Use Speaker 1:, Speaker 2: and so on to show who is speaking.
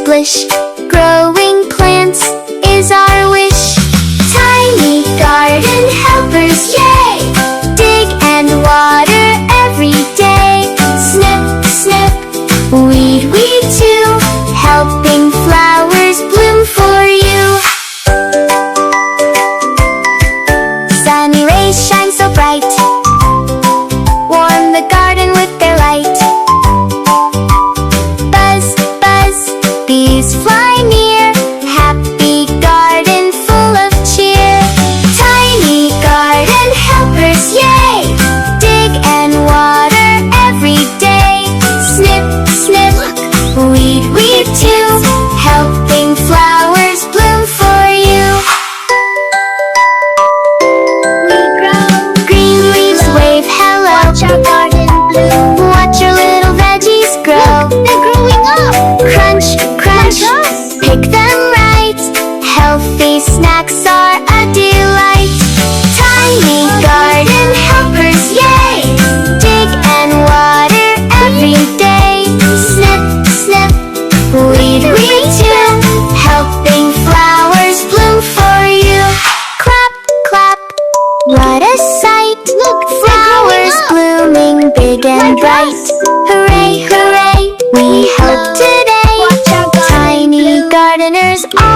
Speaker 1: splish. Growing plants is our wish. Tiny garden helpers, yay! Dig and water every day. Snip, snip, weed, weed too, helping flowers bloom for you. Sunny rays shine so bright, warm the garden with their light. Buzz, buzz, bees fly near, happy garden full of cheer. Tiny garden helpers, yay! Dig and water every day. Snip, snip, weed, weed too, helping flowers bloom for you. We grow, green leaves wave hello. Watch our garden bloom. Watch your little veggies grow. Look, they're growing up. Crunch, crunch, pick them right. Healthy snacks are a delight. Tiny garden helpers, yay! Dig and water every day. Snip, snip, weed, weed too, helping flowers bloom for you. Clap, clap, what a sight! Look, flowers blooming big and bright. Hooray, hooray, we help today. Tiny gardeners are